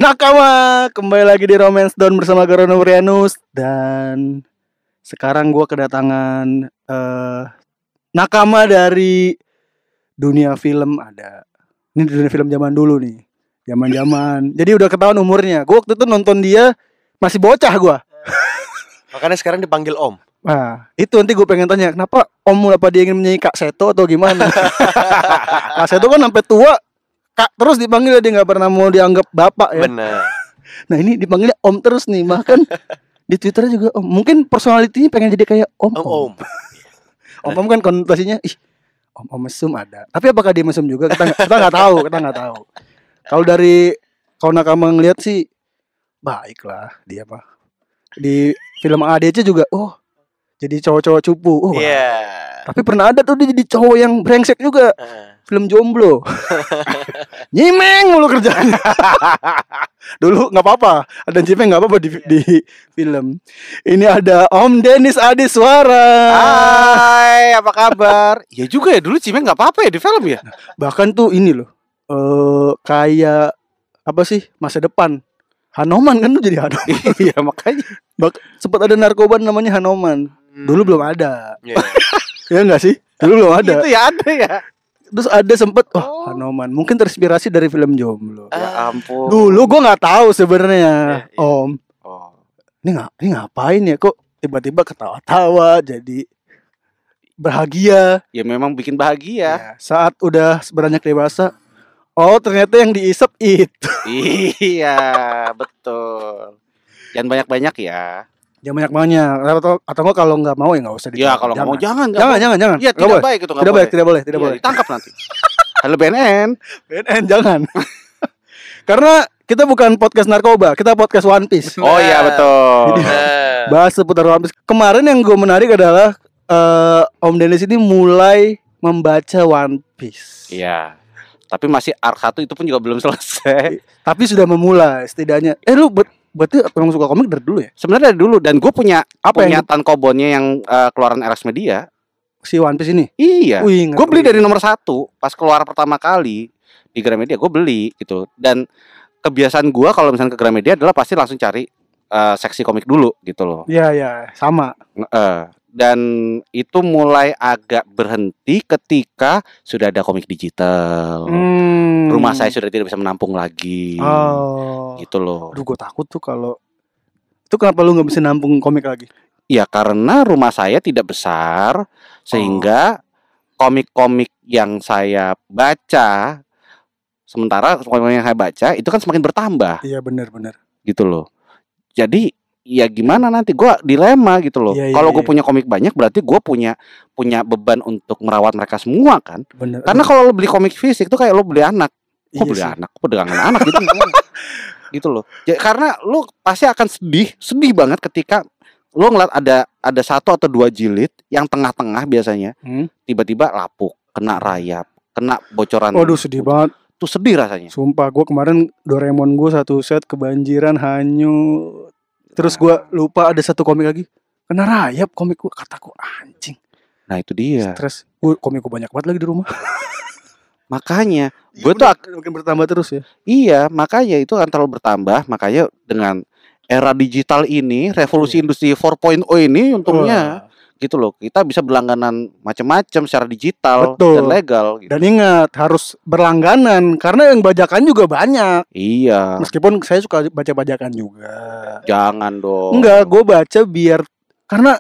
Nakama, kembali lagi di Romance Down bersama Garono Prianus. Dan sekarang gue kedatangan nakama dari dunia film. Ada, ini dunia film zaman dulu nih, zaman. Jadi udah ketahuan umurnya. Gue waktu itu nonton dia masih bocah gue. Makanya sekarang dipanggil Om. Nah, itu nanti gue pengen tanya, kenapa Om, apa dia ingin menyanyi Kak Seto atau gimana? Kak Seto kan sampai tua Kak terus dipanggil, dia nggak pernah mau dianggap bapak ya. Bener. Nah ini dipanggilnya Om terus nih, bahkan di Twitternya juga Om. Mungkin personalitinya pengen jadi kayak Om. Om kan konotasinya Om mesum ada. Tapi apakah dia mesum juga? Kita nggak tahu. Kalau dari Nakama ngeliat sih baik lah dia mah. Di film ADC juga jadi cowok-cowok cupu. Tapi pernah ada tuh dia jadi cowok yang brengsek juga. Film jomblo. Nyimeng mulu kerjanya. Dulu gak apa-apa, ada nyimeng gak apa-apa di film. Ini ada Om Dennis Adiswara. Hai, apa kabar? Ya juga ya, dulu Cimeng gak apa-apa ya di film ya. Bahkan tuh ini loh, kayak apa sih, masa depan Hanoman kan tuh jadi Hanoman. Iya makanya Sempat ada narkoba namanya Hanoman. Dulu belum ada. Ya gak sih? Dulu belum ada. Itu ya ada ya. Terus ada sempet Hanoman, mungkin terinspirasi dari film jomblo. Ya ampun. Dulu gue nggak tahu sebenarnya, Om. Ini ngapain ya? Kok tiba-tiba ketawa-tawa jadi bahagia? Ya memang bikin bahagia. Ya, saat udah beranjak dewasa, ternyata yang diisep itu. Iya, betul. Jangan banyak-banyak ya. Jangan banyak-banyak. Atau enggak, kalau nggak mau ya nggak usah. Ya kalau nggak mau jangan. Jangan. Ya tidak baik itu, nggak boleh. Tidak boleh. Ditangkap nanti. Halo BNN jangan. Karena kita bukan podcast narkoba, kita podcast One Piece. Oh iya betul. Jadi, bahas seputar One Piece. Kemarin yang gue menarik adalah Om Dennis ini mulai membaca One Piece. Iya. Tapi masih arc 1 itu pun juga belum selesai. Tapi sudah memulai setidaknya. Lu berarti memang suka komik dari dulu ya? Sebenarnya dari dulu, dan gue punya tankobonnya yang keluaran RS Media. Si One Piece ini? Iya. Gue beli dari nomor 1 pas keluar pertama kali di Gramedia, gue beli gitu. Dan kebiasaan gue kalau misalnya ke Gramedia adalah pasti langsung cari seksi komik dulu gitu loh. Iya, sama. Dan itu mulai agak berhenti ketika sudah ada komik digital. Rumah saya sudah tidak bisa menampung lagi. Gitu loh. Aduh, gue takut tuh kalau itu. Kenapa lu gak bisa nampung komik lagi? Ya karena rumah saya tidak besar, sehingga komik-komik yang saya baca, sementara komik yang saya baca itu kan semakin bertambah. Iya benar. Gitu loh. Jadi ya gimana nanti, gue dilema gitu loh. Kalau gue punya komik banyak, berarti gue punya beban untuk merawat mereka semua kan. Bener. Karena kalau lo beli komik fisik itu kayak lo beli anak. Kok beli anak? Kok pegangan anak gitu. Gitu loh. Ya, karena lo pasti akan sedih banget ketika lo ngeliat ada 1 atau 2 jilid yang tengah-tengah biasanya tiba-tiba lapuk, kena rayap, kena bocoran. Waduh, sedih banget. Tuh sedih rasanya. Sumpah, gue kemarin Doraemon gue 1 set kebanjiran, hanyut. Terus gue lupa ada 1 komik lagi kena rayap komik gue. Kataku anjing. Nah itu dia. Stres. Komik gue banyak banget lagi di rumah. Makanya gue tuh akan bertambah terus ya. Iya, makanya itu akan terlalu bertambah. Makanya dengan era digital ini, revolusi industri 4.0 ini untungnya gitu loh, kita bisa berlangganan macam-macam secara digital. Betul. Dan legal gitu. Dan ingat, harus berlangganan karena yang bajakan juga banyak. Iya. Meskipun saya suka baca bajakan juga. Jangan dong. Enggak, gue baca biar karena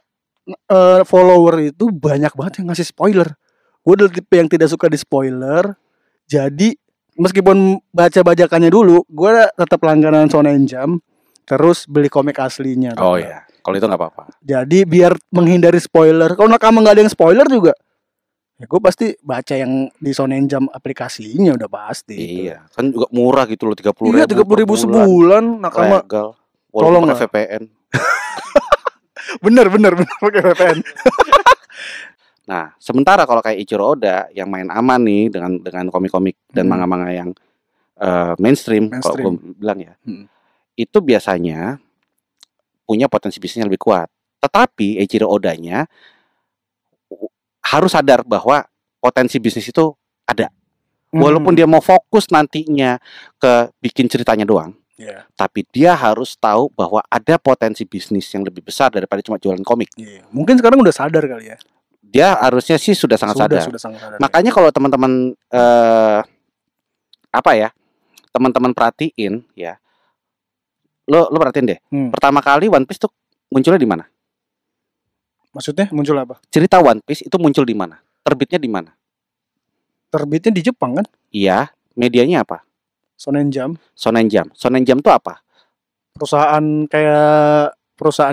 follower itu banyak banget yang ngasih spoiler. Gue adalah tipe yang tidak suka di spoiler. Jadi meskipun baca bajakannya dulu, gue tetap langganan Shonen Jump, terus beli komik aslinya. Oh iya. Kalau itu nggak apa-apa. Jadi biar menghindari spoiler. Kalau Nakama nggak ada yang spoiler juga, ya gue pasti baca yang di Shonen Jump aplikasinya udah pasti. Iya, kan juga murah gitu loh, 30.000. Iya, 30.000 sebulan. Nakama. Legal. Tolong pakai VPN. bener pakai VPN. Nah, sementara kalau kayak Ichiro Oda yang main aman nih dengan komik-komik dan manga-manga yang mainstream. Kalau gue bilang ya, itu biasanya punya potensi bisnisnya lebih kuat. Tetapi Eiichiro Oda-nya harus sadar bahwa potensi bisnis itu ada. Walaupun dia mau fokus nantinya ke bikin ceritanya doang, Tapi dia harus tahu bahwa ada potensi bisnis yang lebih besar daripada cuma jualan komik. Mungkin sekarang udah sadar kali ya. Dia harusnya sih sudah sangat sadar. Makanya kalau teman-teman teman-teman perhatiin ya. Lo perhatiin deh. Pertama kali One Piece tuh munculnya di mana? Maksudnya muncul apa? Cerita One Piece itu muncul di mana? Terbitnya di mana? Terbitnya di Jepang kan? Iya. Medianya apa? Shonen Jump. Shonen Jump tuh apa? Perusahaan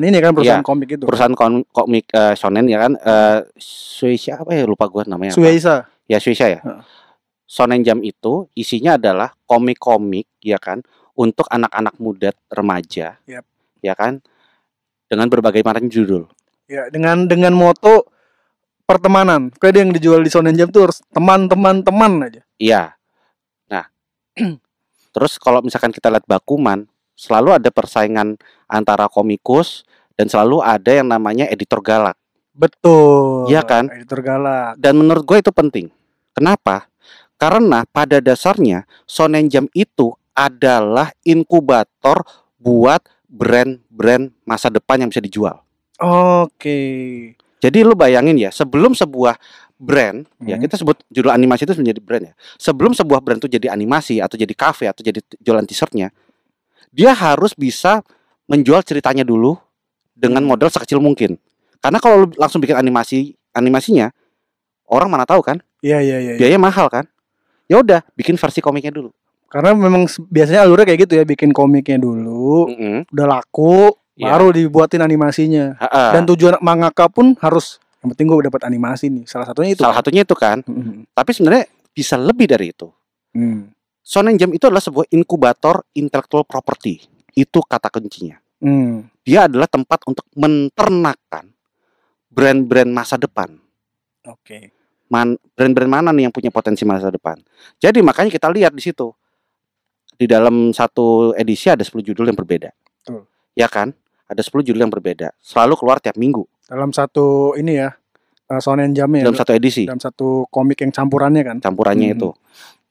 ini kan, perusahaan komik itu. Perusahaan komik shonen ya kan. Shueisha apa ya, lupa gue namanya. Shueisha. Ya Shueisha ya. Shonen Jump itu isinya adalah komik-komik ya kan, untuk anak-anak muda remaja. Ya kan? Dengan berbagai macam judul. Ya, dengan moto pertemanan. Kayak yang dijual di Shonen Jump tuh harus teman aja. Iya. Nah, terus kalau misalkan kita lihat Bakuman, selalu ada persaingan antara komikus dan selalu ada yang namanya editor galak. Betul. Iya kan? Editor galak. Dan menurut gue itu penting. Kenapa? Karena pada dasarnya Shonen Jump itu adalah inkubator buat brand-brand masa depan yang bisa dijual. Oke. Jadi lu bayangin ya, sebelum sebuah brand, ya kita sebut judul animasi itu menjadi brand ya. Sebelum sebuah brand itu jadi animasi atau jadi kafe atau jadi jualan t-shirtnya, dia harus bisa menjual ceritanya dulu dengan modal sekecil mungkin. Karena kalau lu langsung bikin animasinya, orang mana tahu kan? Iya. Biaya mahal kan? Ya udah, bikin versi komiknya dulu. Karena memang biasanya alurnya kayak gitu ya, bikin komiknya dulu, udah laku, baru dibuatin animasinya. Dan tujuan mangaka pun harus, yang penting gue dapat animasi nih. Salah satunya itu kan. Tapi sebenarnya bisa lebih dari itu. Shonen Jump itu adalah sebuah inkubator intellectual property. Itu kata kuncinya. Dia adalah tempat untuk menternakkan brand-brand masa depan. Oke. Brand-brand mana nih yang punya potensi masa depan. Jadi makanya kita lihat di situ. Di dalam satu edisi ada 10 judul yang berbeda. Ya kan? Ada 10 judul yang berbeda. Selalu keluar tiap minggu. Dalam satu ini ya, Shonen Jump ya. Dalam satu edisi. Dalam satu komik yang campurannya kan. Campurannya itu.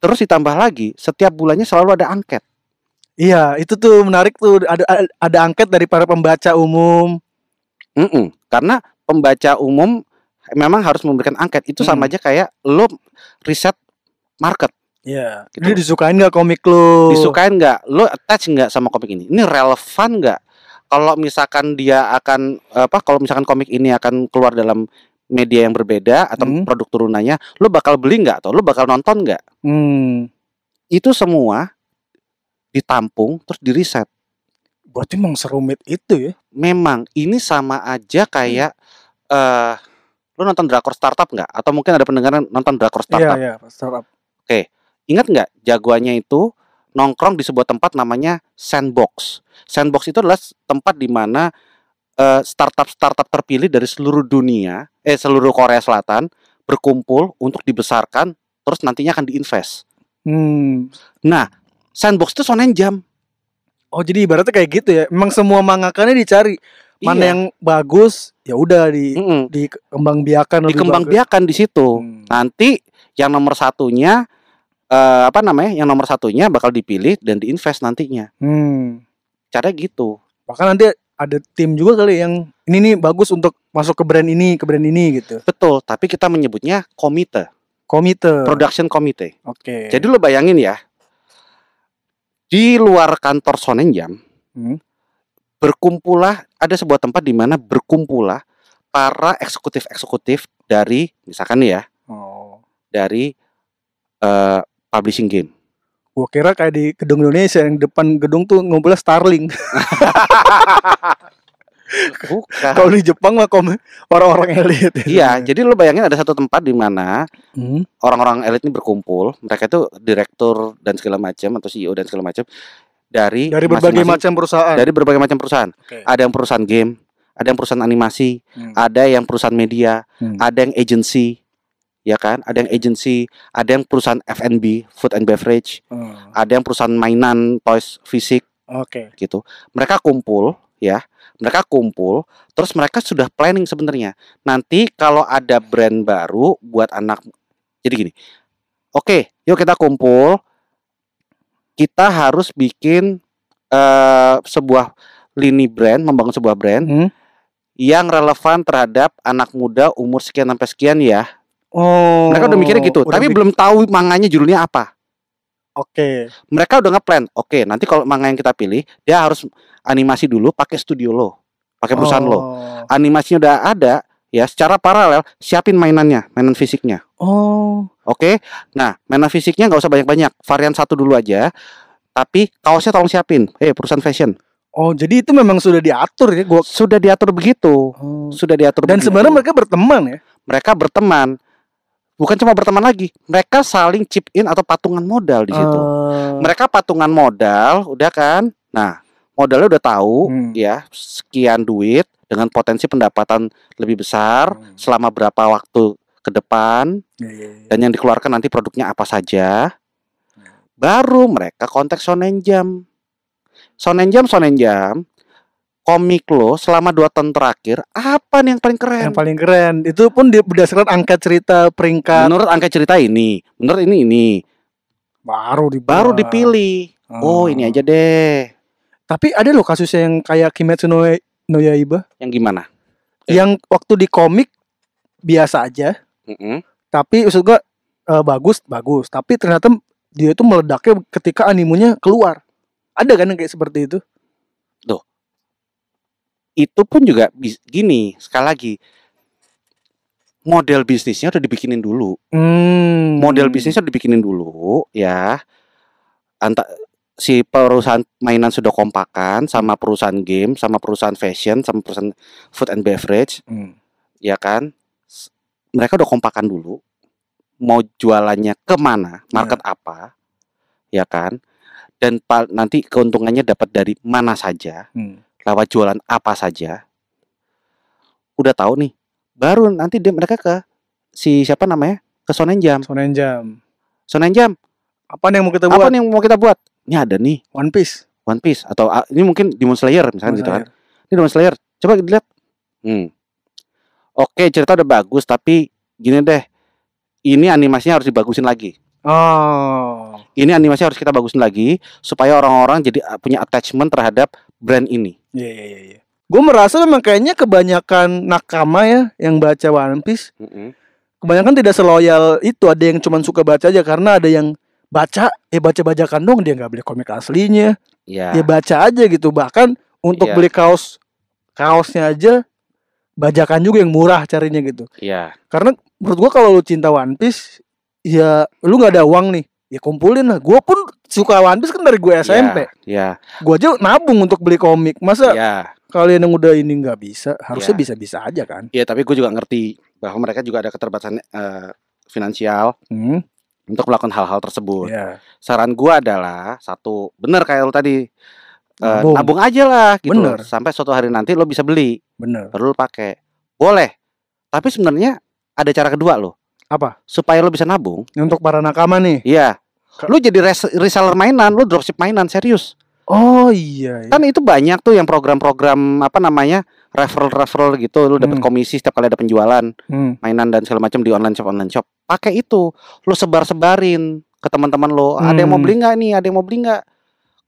Terus ditambah lagi, setiap bulannya selalu ada angket. Iya, itu tuh menarik tuh. Ada angket dari para pembaca umum. Karena pembaca umum memang harus memberikan angket. Itu sama aja kayak lo riset market. Iya. Gitu. Jadi disukain nggak komik lo? Disukain nggak? Lo attach nggak sama komik ini? Ini relevan nggak? Kalau misalkan dia akan kalau misalkan komik ini akan keluar dalam media yang berbeda atau produk turunannya, lo bakal beli nggak atau lo bakal nonton nggak? Itu semua ditampung terus diriset. Berarti memang serumit itu ya? Memang ini sama aja kayak lo nonton drakor startup nggak? Atau mungkin ada pendengaran nonton drakor startup? Iya, startup. Oke, ingat nggak jagoannya itu nongkrong di sebuah tempat namanya Sandbox. Sandbox itu adalah tempat di mana startup terpilih dari seluruh dunia, seluruh Korea Selatan berkumpul untuk dibesarkan, terus nantinya akan diinvest. Nah, Sandbox itu Shonen Jump. Oh, jadi ibaratnya kayak gitu ya. Memang semua mangakannya dicari mana yang bagus, ya udah dikembangbiakan. Dikembangbiakan di situ. Nanti yang nomor satunya yang nomor satunya bakal dipilih dan diinvest nantinya. Caranya gitu. Bahkan nanti ada tim juga kali yang ini nih bagus untuk masuk ke brand ini gitu. Betul, tapi kita menyebutnya komite. Production committee. Oke. Jadi lo bayangin ya, di luar kantor Shonen Jump, ada sebuah tempat di mana berkumpullah para eksekutif dari misalkan nih ya, dari publishing game. Gua kira kayak di gedung Indonesia yang depan gedung tuh ngumpulnya Starling. Bukan. Kalau di Jepang mah orang-orang elit. Iya, jadi lu bayangin ada satu tempat di mana orang-orang elit ini berkumpul. Mereka itu direktur dan segala macam atau CEO dan segala macam dari berbagai macam perusahaan. Dari berbagai macam perusahaan. Okay. Ada yang perusahaan game, ada yang perusahaan animasi, ada yang perusahaan media, ada yang agency. Ya kan, ada yang agency, ada yang perusahaan F&B, food and beverage, ada yang perusahaan mainan, toys, fisik, gitu. Mereka kumpul, terus mereka sudah planning sebenarnya. Nanti kalau ada brand baru buat anak, jadi gini, yuk kita kumpul, kita harus bikin sebuah lini brand, membangun sebuah brand yang relevan terhadap anak muda umur sekian sampai sekian ya. Oh. Mereka udah mikirnya gitu, tapi belum tahu manganya judulnya apa. Oke. Mereka udah ngeplan. Oke, nanti kalau manga yang kita pilih, dia harus animasi dulu pakai studio lo, pakai perusahaan lo. Animasinya udah ada, ya secara paralel siapin mainannya, mainan fisiknya. Oh. Oke. Nah, mainan fisiknya nggak usah banyak-banyak, varian satu dulu aja. Tapi kaosnya tolong siapin. Perusahaan fashion. Oh, jadi itu memang sudah diatur ya? Sudah diatur begitu. Sudah diatur. Dan sebenarnya mereka berteman ya? Mereka berteman. Bukan cuma berteman lagi, mereka saling chip in atau patungan modal di situ. Mereka patungan modal, udah kan? Nah, modalnya udah tahu ya, sekian duit dengan potensi pendapatan lebih besar selama berapa waktu ke depan. Dan yang dikeluarkan nanti produknya apa saja. Baru mereka kontak Shonen Jump. Shonen Jump komik lo selama 2 tahun terakhir apa nih yang paling keren? Yang paling keren itu pun berdasarkan angka cerita peringkat. Menurut angka cerita ini, menurut ini baru dipilih. Oh ini aja deh. Tapi ada loh kasusnya yang kayak Kimetsu no Yaiba. Yang gimana? Yang waktu di komik biasa aja. Tapi maksud gua bagus. Tapi ternyata dia itu meledaknya ketika animenya keluar. Ada kan yang kayak seperti itu? Tuh. Itu pun juga gini, sekali lagi model bisnisnya udah dibikinin dulu. Model bisnisnya udah dibikinin dulu ya. Si perusahaan mainan sudah kompakan sama perusahaan game, sama perusahaan fashion, sama perusahaan food and beverage. Ya kan? Mereka udah kompakan dulu. Mau jualannya kemana, market apa. Ya kan? Dan nanti keuntungannya dapat dari mana saja. Lewat jualan apa saja. Udah tahu nih. Baru nanti mereka ke siapa namanya? Ke Shonen Jump. Apa yang mau kita buat? Ini ada nih One Piece atau ini mungkin Demon Slayer misalkan gitu kan. Ini Demon Slayer. Coba dilihat. Oke, cerita udah bagus tapi gini deh. Ini animasinya harus dibagusin lagi. Ini animasi harus kita bagusin lagi supaya orang-orang jadi punya attachment terhadap brand ini. Iya. Gue merasa memang kayaknya kebanyakan nakama ya yang baca One Piece. Kebanyakan tidak seloyal itu. Ada yang cuma suka baca aja karena ada yang baca-bacakan dong, dia nggak beli komik aslinya. Ya baca aja gitu. Bahkan untuk beli kaosnya aja bajakan juga yang murah carinya gitu. Karena menurut gue kalau lu cinta One Piece, ya lu nggak ada uang nih, ya kumpulin lah. Gue pun suka One Piece kan dari gue SMP. Gue aja nabung untuk beli komik. Masa kalian yang udah ini nggak bisa? Harusnya bisa-bisa aja kan? Iya, tapi gue juga ngerti bahwa mereka juga ada keterbatasan finansial untuk melakukan hal-hal tersebut. Saran gue adalah satu, bener kayak lo tadi, nabung aja lah gitu. Sampai suatu hari nanti lo bisa beli. Baru lo pakai. Boleh. Tapi sebenarnya ada cara kedua lo. Apa? Supaya lo bisa nabung. Untuk para nakama nih. Iya. Lo jadi reseller mainan, lo dropship mainan, serius. Oh iya. Kan itu banyak tuh yang program-program apa namanya, referral gitu. Lo dapat komisi setiap kali ada penjualan mainan dan segala macam di online shop. Pakai itu, lo sebarin ke teman-teman lo. Ada yang mau beli nggak nih? Ada yang mau beli nggak?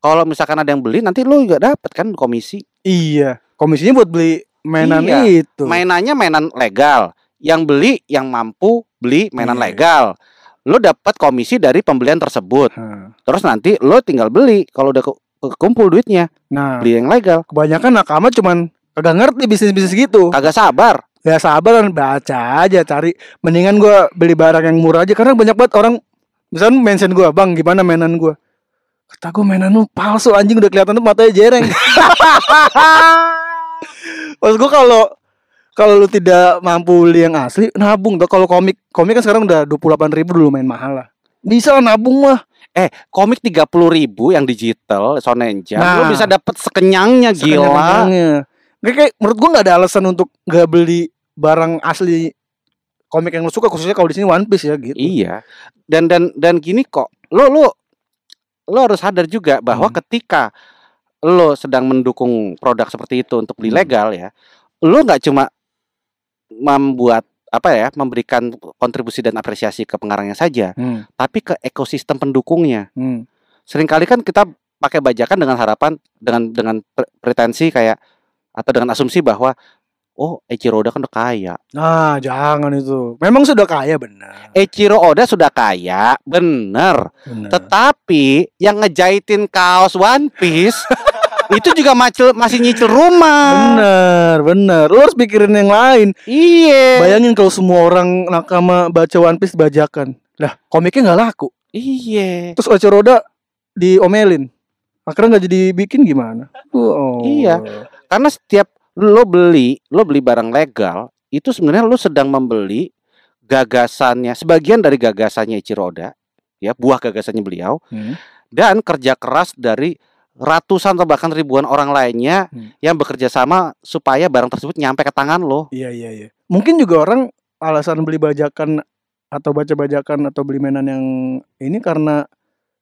Kalau misalkan ada yang beli, nanti lo juga dapat kan komisi. Iya. Komisinya buat beli mainan itu. Mainannya mainan legal. Yang beli yang mampu beli mainan legal, lo dapat komisi dari pembelian tersebut. Terus nanti lo tinggal beli kalau udah kumpul duitnya. Nah, beli yang legal. Kebanyakan nakama cuman kagak ngerti bisnis-bisnis gitu. Kagak sabar. Ya sabar kan, baca aja, cari. Mendingan gue beli barang yang murah aja. Karena banyak banget orang misalnya mention gue, "Bang, gimana mainan gue?" Kata gue, mainan lu palsu anjing, udah kelihatan tuh matanya jereng. Maksud gue kalau lu tidak mampu beli yang asli, nabung tuh. Kalau komik kan sekarang udah 28.000 dulu, main mahal lah. Bisa nabung mah. Komik 30.000 yang digital Shonen Jump, lu bisa dapat sekenyangnya, gila. Kayak menurut gua nggak ada alasan untuk nggak beli barang asli komik yang lu suka, khususnya kalau di sini One Piece ya gitu. Iya. Dan gini kok, lu harus sadar juga bahwa ketika lu sedang mendukung produk seperti itu untuk beli legal ya, lu nggak cuma memberikan kontribusi dan apresiasi ke pengarangnya saja, tapi ke ekosistem pendukungnya. Seringkali kan kita pakai bajakan dengan harapan dengan pretensi kayak atau dengan asumsi bahwa Eiichiro Oda kan udah kaya. Nah, jangan itu. Memang sudah kaya benar. Eiichiro Oda sudah kaya, bener. Tetapi yang ngejahitin kaos One Piece itu juga masih nyicil rumah. Bener. Lu harus pikirin yang lain. Iya. Bayangin kalau semua orang nakama baca One Piece bajakan. Lah, komiknya nggak laku. Iya. Terus Eiichiro Oda diomelin. Akhirnya nggak jadi bikin gimana? Iya. Karena setiap lo beli barang legal itu sebenarnya lo sedang membeli gagasannya, sebagian dari gagasannya Eiichiro Oda, ya, buah gagasannya beliau, dan kerja keras dari ratusan atau bahkan ribuan orang lainnya yang bekerja sama supaya barang tersebut nyampe ke tangan lo. Iya. Mungkin juga orang alasan beli bajakan atau baca bajakan atau beli mainan yang ini karena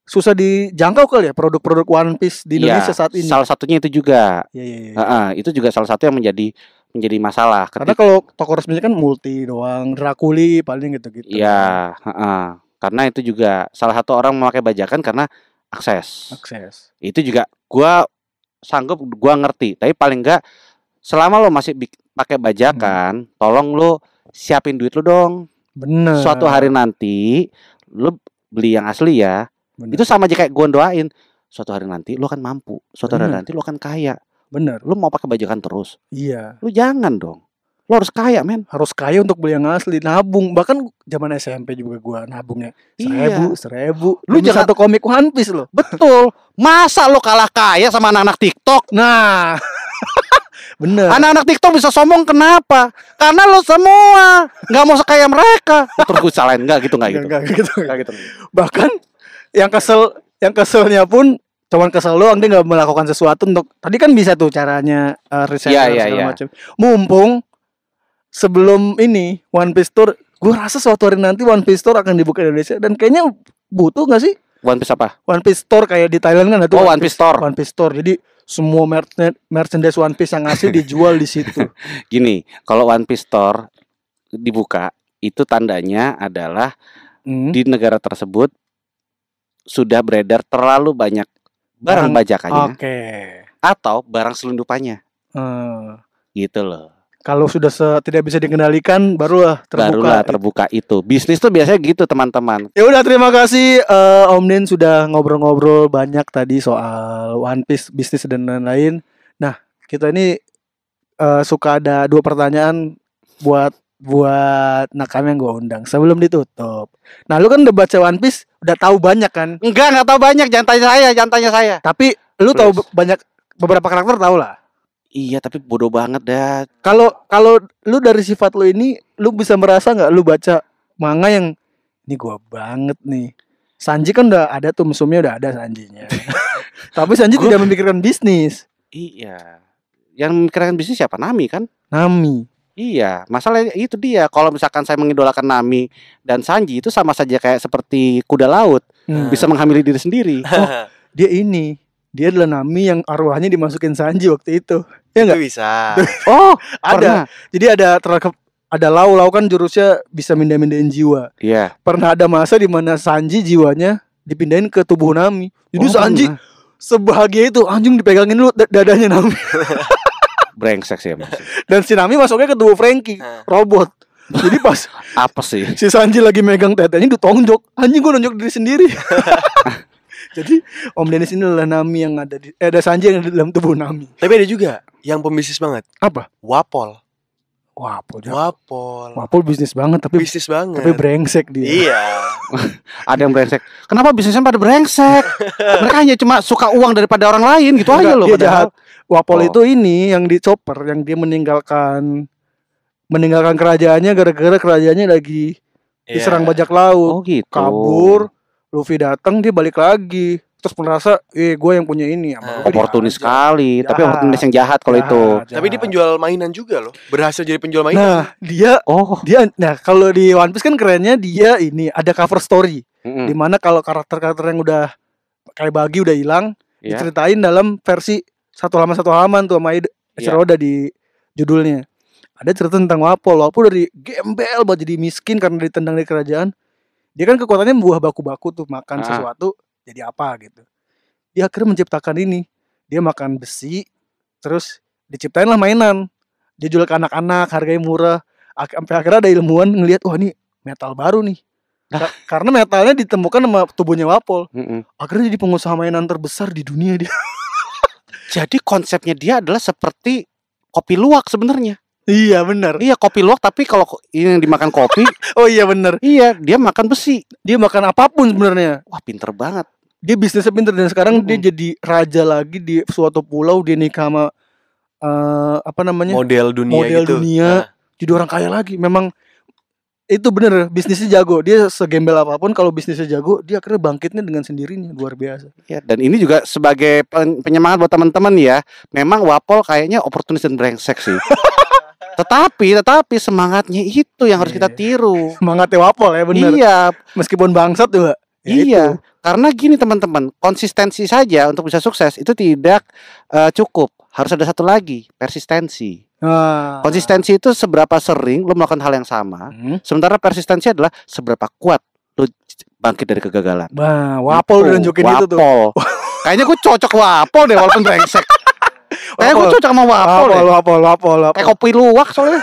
susah dijangkau kali ya produk-produk One Piece di Indonesia saat ini. Salah satunya itu juga. Iya. Itu juga salah satu yang menjadi masalah. Karena kalau toko resminya kan Multi doang, Drakuli paling gitu-gitu. Iya. Karena itu juga salah satu orang memakai bajakan karena akses. Itu juga gua ngerti. Tapi paling enggak selama lo masih pakai bajakan, tolong lo siapin duit lo dong. Bener. Suatu hari nanti lo beli yang asli ya. Bener. Itu sama aja kayak gue doain, suatu hari nanti lo akan mampu, suatu hari nanti lo akan kaya. Bener. Lo mau pakai bajakan terus? Iya. Lo jangan dong. Lo harus kaya, men. Harus kaya untuk beli yang asli, nabung. Bahkan zaman SMP juga gue nabungnya 1.000. Lu jangan satu komik One Piece lo. Betul. Masa lo kalah kaya sama anak-anak TikTok? Nah. Bener. Anak-anak TikTok bisa sombong kenapa? Karena lo semua nggak mau sekaya mereka. Terus gue salahin nggak gitu. Bahkan yang keselnya pun cuman kesel doang, dia nggak melakukan sesuatu untuk tadi kan bisa tuh caranya reseller segala macam. Mumpung sebelum ini One Piece Tour, gue rasa suatu hari nanti One Piece Tour akan dibuka di Indonesia dan kayaknya butuh nggak sih? One Piece apa? One Piece Store kayak di Thailand kan ada. One Piece Store. One Piece Store. Jadi semua merchandise One Piece yang asli dijual di situ. Gini, kalau One Piece Store dibuka, itu tandanya adalah di negara tersebut sudah beredar terlalu banyak barang bajakannya. Atau barang selundupannya. Gitu loh. Kalau sudah tidak bisa dikendalikan barulah terbuka itu. Bisnis tuh biasanya gitu, teman-teman. Ya udah, terima kasih Om Din sudah ngobrol-ngobrol banyak tadi soal One Piece, bisnis dan lain-lain. Nah, kita ini suka ada 2 pertanyaan buat nakam yang gue undang sebelum ditutup. Nah, lu kan udah baca One Piece, udah tahu banyak kan? Enggak tahu banyak, jangan tanya saya. Tapi lu tahu banyak, beberapa karakter tahu lah. Iya, tapi bodoh banget dah. Kalau lu dari sifat lu ini, lu bisa merasa nggak lu baca manga yang ini gua banget nih. Sanji kan udah ada tuh, musuhnya udah ada Sanjinya. Tapi Sanji tidak memikirkan bisnis. Iya. Yang memikirkan bisnis siapa? Nami kan? Nami. Iya, masalahnya itu dia. Kalau misalkan saya mengidolakan Nami dan Sanji, itu sama saja kayak seperti kuda laut, bisa menghamili diri sendiri. Oh, dia adalah Nami yang arwahnya dimasukin Sanji waktu itu. Ya enggak? Bisa. Oh, ada. Jadi ada lau kan jurusnya bisa mindahin jiwa. Iya. Pernah ada masa di mana Sanji jiwanya dipindahin ke tubuh Nami. Jadi Sanji sebahagia itu, anjing dipegangin dulu dadanya Nami. Brengsek sih Mas. Dan si Nami masuknya ke tubuh Franky, robot. Jadi pas apa sih? Si Sanji lagi megang tetenya ditonjok. Anjing gue nonjok diri sendiri. Jadi Om Dennis ini adalah Nami yang ada Sanji yang ada di dalam tubuh Nami. Tapi ada juga yang pembisnis banget. Apa? Wapol bisnis banget tapi brengsek dia. Iya. Ada yang brengsek. Kenapa bisnisnya pada brengsek? Mereka hanya cuma suka uang daripada orang lain gitu aja loh. Dia jahat. Wapol itu ini yang dicoper, yang dia meninggalkan kerajaannya gara-gara kerajaannya lagi diserang bajak laut. Gitu. Kabur, Luffy datang, dia balik lagi. Terus merasa, gue yang punya ini. Oportunis sekali, tapi oportunis yang jahat kalau itu. Tapi dia penjual mainan juga loh. Berhasil jadi penjual mainan. Nah, dia kalau di One Piece kan kerennya dia ini ada cover story. Dimana kalau karakter-karakter yang udah kayak Bagi udah hilang, diceritain dalam versi satu halaman tuh sama Eiichiro Oda di judulnya. Ada cerita tentang Wapol dari gembel buat jadi miskin karena ditendang dari kerajaan. Dia kan kekuatannya buah baku-baku tuh, makan sesuatu jadi apa gitu. dia akhirnya menciptakan ini. Dia makan besi, terus diciptain lah mainan. Dia jual ke anak-anak, harganya murah. Sampai akhirnya ada ilmuwan ngelihat, wah ini metal baru nih. Karena metalnya ditemukan sama tubuhnya Wapol. Akhirnya jadi pengusaha mainan terbesar di dunia dia. Jadi konsepnya dia adalah seperti kopi luwak sebenarnya. Iya benar. Iya kopi luwak, tapi kalau ini yang dimakan kopi. Oh iya benar. Iya, dia makan besi. Dia makan apapun sebenarnya. Wah, pinter banget. Dia bisnisnya pinter, dan sekarang dia jadi raja lagi di suatu pulau. Dia nikah sama model dunia gitu. Jadi orang kaya lagi. Memang itu bener, bisnisnya jago. Dia segembel apapun, kalau bisnisnya jago, dia akhirnya bangkitnya dengan sendirinya. Luar biasa. Ya, dan ini juga sebagai penyemangat buat teman-teman ya. Memang Wapol kayaknya oportunis dan brengsek sih. Tetapi semangatnya itu yang harus kita tiru. Semangatnya Wapol ya bener. Iya. Meskipun bangsat juga. Iya. Karena gini teman-teman, konsistensi saja untuk bisa sukses itu tidak cukup. Harus ada satu lagi, persistensi. Konsistensi itu seberapa sering lo melakukan hal yang sama. Sementara persistensi adalah seberapa kuat lo bangkit dari kegagalan. Nah, Wapol udah nunjukin itu tuh. Kayaknya gue cocok Wapol deh walaupun brengsek. Kayaknya gue cocok sama Wapol. Kayak kopi luwak soalnya.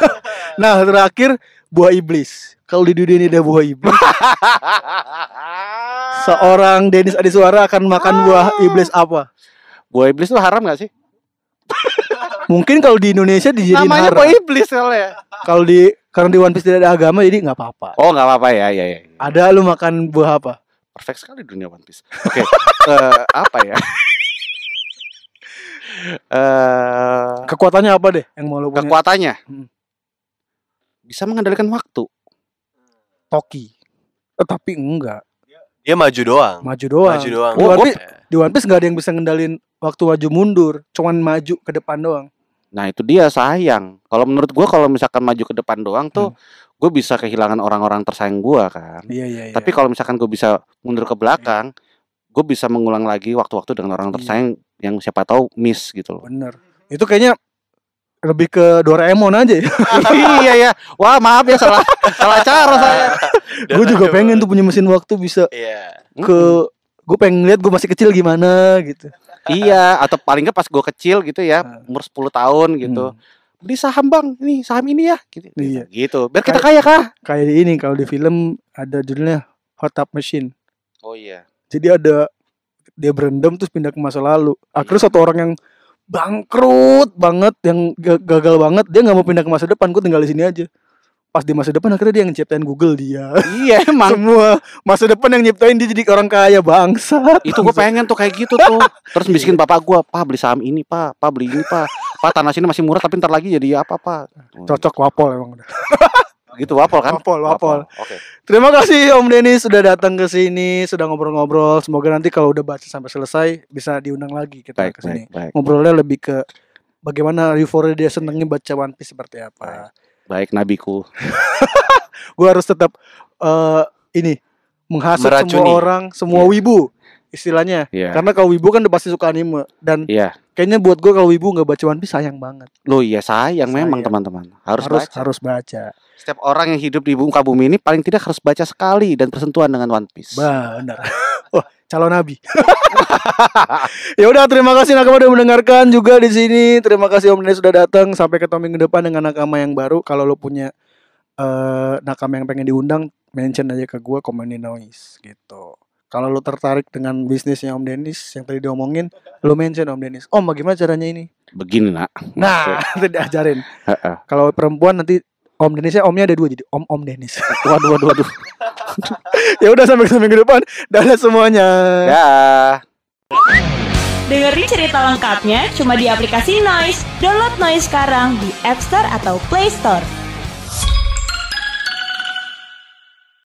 Nah, terakhir buah iblis. Kalau di dunia ini ada buah iblis. Seorang Dennis Adiswara akan makan buah iblis apa? Buah iblis itu haram gak sih? Mungkin kalau di Indonesia dijadiin namanya haram. buah iblis soalnya. Karena di One Piece tidak ada agama, jadi nggak apa-apa. Oh, nggak apa-apa ya. Ada lu makan buah apa? Perfect sekali dunia One Piece. Oke. Apa ya? Kekuatannya apa deh yang mau lu punya? Kekuatannya bisa mengendalikan waktu. Toki. Tapi enggak. Dia maju doang. Di One Piece nggak ada yang bisa ngendalin waktu maju mundur, cuman maju ke depan doang. Nah itu dia sayang. Kalau menurut gue kalau misalkan maju ke depan doang tuh gue bisa kehilangan orang-orang tersayang gue kan. Iya. Tapi kalau misalkan gue bisa mundur ke belakang, gue bisa mengulang lagi waktu-waktu dengan orang tersayang yang siapa tahu miss gitu loh. Bener. Itu kayaknya lebih ke Doraemon aja ya. Iya ya. Wah maaf ya salah cara saya. Gue juga pengen tuh punya mesin waktu bisa gue pengen lihat gue masih kecil gimana gitu. Iya, atau paling nggak pas gue kecil gitu ya, umur 10 tahun gitu. Beli saham bang, nih saham ini ya gitu. Iya. Gitu. Biar kita kaya kah? Kayak di ini, kalau di film ada judulnya Hot Tub Machine. Oh iya. Jadi ada dia berendam terus pindah ke masa lalu. Akhirnya satu orang yang bangkrut banget, yang gagal banget, dia nggak mau pindah ke masa depan, gue tinggal di sini aja. Pas di masa depan akhirnya dia yang nyiptain Google dia. Iya emang. Semua masa depan yang nyiptain dia jadi orang kaya bangsat. Itu gue pengen tuh kayak gitu tuh. Terus bisikin bapak gue, pak beli saham ini pak beli ini pak tanah sini masih murah tapi ntar lagi jadi apa pak. Cocok Wapol emang udah. Gitu Wapol kan? Wapol. Oke. Terima kasih Om Dennis sudah datang ke sini, sudah ngobrol-ngobrol. Semoga nanti kalau udah baca sampai selesai bisa diundang lagi kita ke sini. Ngobrolnya lebih ke bagaimana euforia dia senengnya baca One Piece seperti apa. Baik nabiku. Gue harus tetap menghasut meracuni semua orang, semua wibu istilahnya. Karena kalau wibu kan udah pasti suka anime. Dan kayaknya buat gue kalau wibu gak baca One Piece sayang banget. Loh iya sayang memang teman-teman. Harus baca. Setiap orang yang hidup di muka bumi ini paling tidak harus baca sekali dan bersentuhan dengan One Piece. Benar. Wah, calon nabi. Ya udah, terima kasih nakama udah mendengarkan juga di sini. Terima kasih Om Dennis sudah datang. Sampai ketemu minggu depan dengan nakama yang baru. Kalau lo punya nakama yang pengen diundang, mention aja ke gue, Comedy Noise gitu. Kalau lo tertarik dengan bisnisnya Om Dennis yang tadi diomongin, lo mention Om Dennis. Om, bagaimana caranya ini? Begini nak. Nah, nanti diajarin. Kalau perempuan nanti Om Dennisnya omnya ada 2 jadi Om Dennis. Waduh. Ya udah sampai minggu depan. Dadah semuanya. Dah. Dengerin cerita lengkapnya cuma di aplikasi Noise. Download Noise sekarang di App Store atau Play Store.